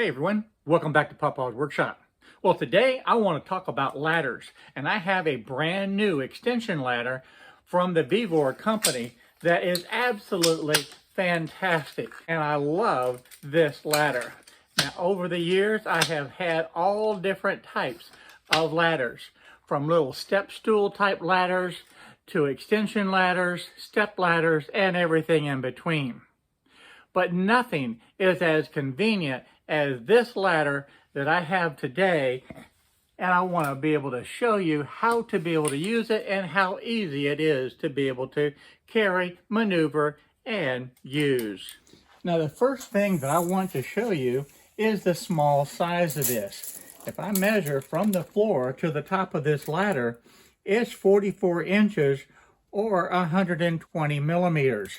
Hey everyone, welcome back to Papa's Workshop. Well, today I want to talk about ladders, and I have a brand new extension ladder from the VEVOR company that is absolutely fantastic, and I love this ladder. Now, over the years, I have had all different types of ladders, from little step stool type ladders to extension ladders, step ladders, and everything in between. But nothing is as convenient as this ladder that I have today, and I want to be able to show you how to be able to use it and how easy it is to be able to carry, maneuver, and use. Now, the first thing that I want to show you is the small size of this. If I measure from the floor to the top of this ladder, it's 44 inches or 120 millimeters.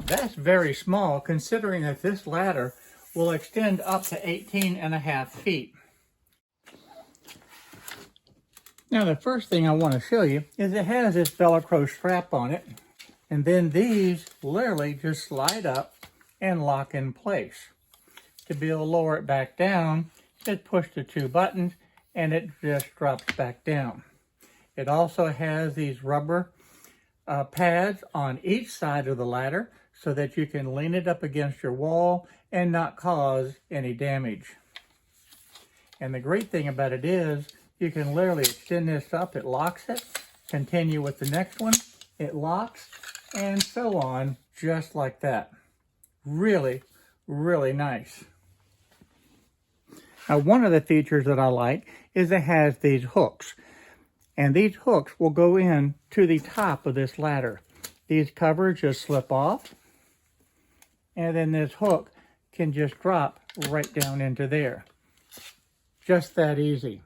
That's very small, considering that this ladder will extend up to 18.5 feet. Now, the first thing I want to show you is it has this Velcro strap on it, and then these literally just slide up and lock in place. To be able to lower it back down, just push the two buttons and it just drops back down. It also has these rubber pads on each side of the ladder so that you can lean it up against your wall and not cause any damage. And the great thing about it is you can literally extend this up, it locks it, continue with the next one, it locks, and so on, just like that. Really, really nice. Now, one of the features that I like is it has these hooks. And these hooks will go in to the top of this ladder. These covers just slip off, and then this hook can just drop right down into there. Just that easy.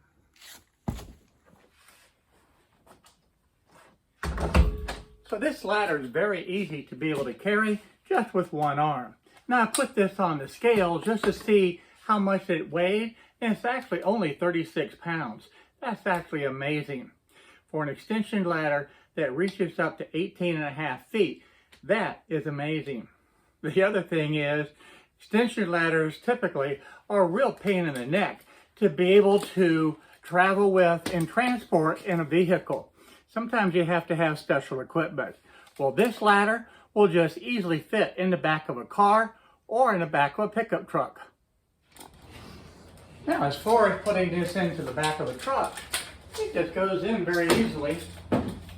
So this ladder is very easy to be able to carry just with one arm. Now, I put this on the scale just to see how much it weighed, and it's actually only 36 pounds. That's actually amazing. For an extension ladder that reaches up to 18.5 feet, that is amazing. The other thing is, extension ladders typically are a real pain in the neck to be able to travel with and transport in a vehicle. Sometimes you have to have special equipment. Well, this ladder will just easily fit in the back of a car or in the back of a pickup truck. Now, as far as putting this into the back of the truck, it just goes in very easily.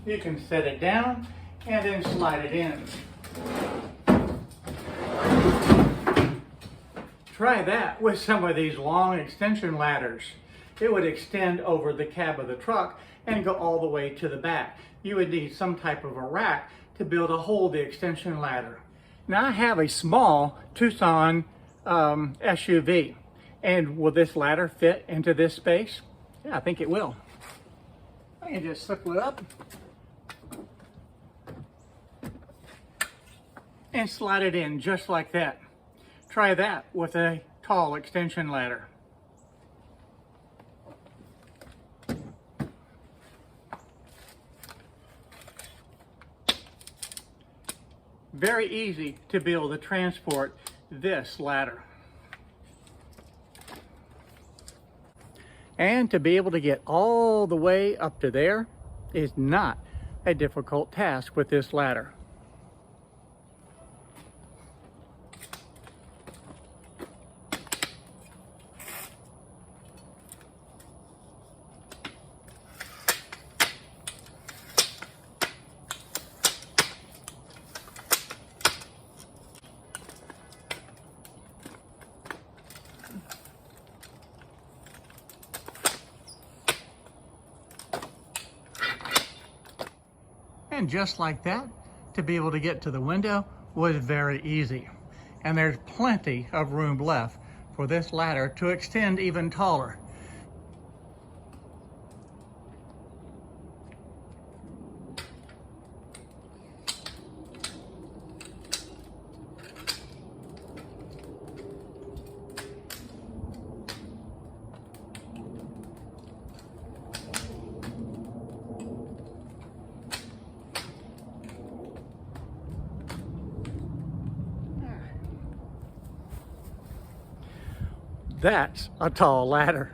You can set it down and then slide it in. Try that with some of these long extension ladders. It would extend over the cab of the truck and go all the way to the back. You would need some type of a rack to be able to hold the extension ladder. Now, I have a small Tucson SUV. And will this ladder fit into this space? Yeah, I think it will. I can just circle it up and slide it in just like that. Try that with a tall extension ladder. Very easy to be able to transport this ladder. And to be able to get all the way up to there is not a difficult task with this ladder. And just like that, to be able to get to the window was very easy. And there's plenty of room left for this ladder to extend even taller. That's a tall ladder.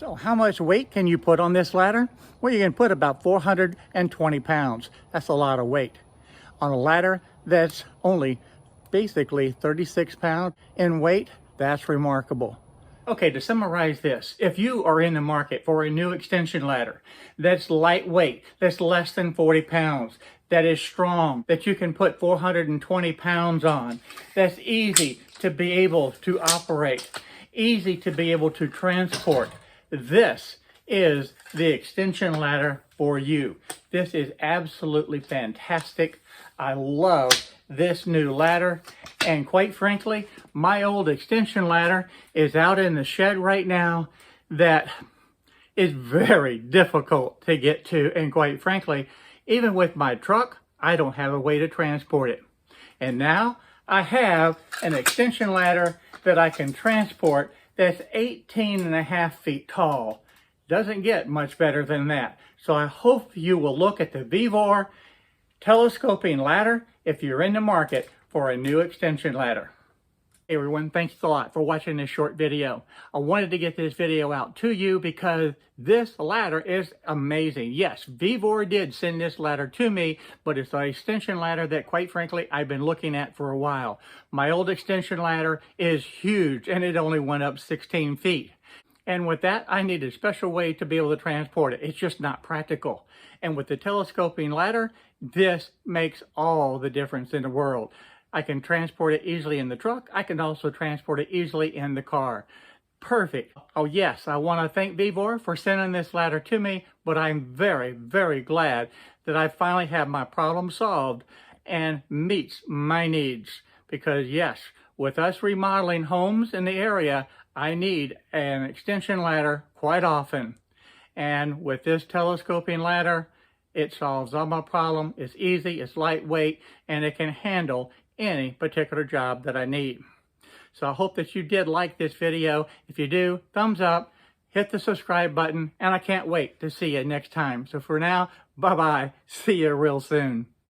So how much weight can you put on this ladder? Well, you can put about 420 pounds. That's a lot of weight. On a ladder that's only basically 36 pounds in weight, that's remarkable. Okay, to summarize this, if you are in the market for a new extension ladder that's lightweight, that's less than 40 pounds, that is strong, that you can put 420 pounds on, that's easy to be able to operate, easy to be able to transport, this is the extension ladder for you. This is absolutely fantastic. I love this new ladder, and quite frankly, my old extension ladder is out in the shed right now that is very difficult to get to, and quite frankly, even with my truck, I don't have a way to transport it. And now I have an extension ladder that I can transport that's 18.5 feet tall. Doesn't get much better than that. So I hope you will look at the VEVOR telescoping ladder if you're in the market for a new extension ladder. Hey everyone, thanks a lot for watching this short video. I wanted to get this video out to you because this ladder is amazing. Yes, VEVOR did send this ladder to me, but it's an extension ladder that, quite frankly, I've been looking at for a while. My old extension ladder is huge, and it only went up 16 feet. And with that, I need a special way to be able to transport it. It's just not practical. And with the telescoping ladder, this makes all the difference in the world. I can transport it easily in the truck. I can also transport it easily in the car. Perfect. Oh yes, I want to thank VEVOR for sending this ladder to me, but I'm very, very glad that I finally have my problem solved and meets my needs. Because yes, with us remodeling homes in the area, I need an extension ladder quite often. And with this telescoping ladder, it solves all my problem. It's easy, it's lightweight, and it can handle any particular job that I need. So I hope that you did like this video. If you do, thumbs up, hit the subscribe button, and I can't wait to see you next time. So for now, bye-bye. See you real soon.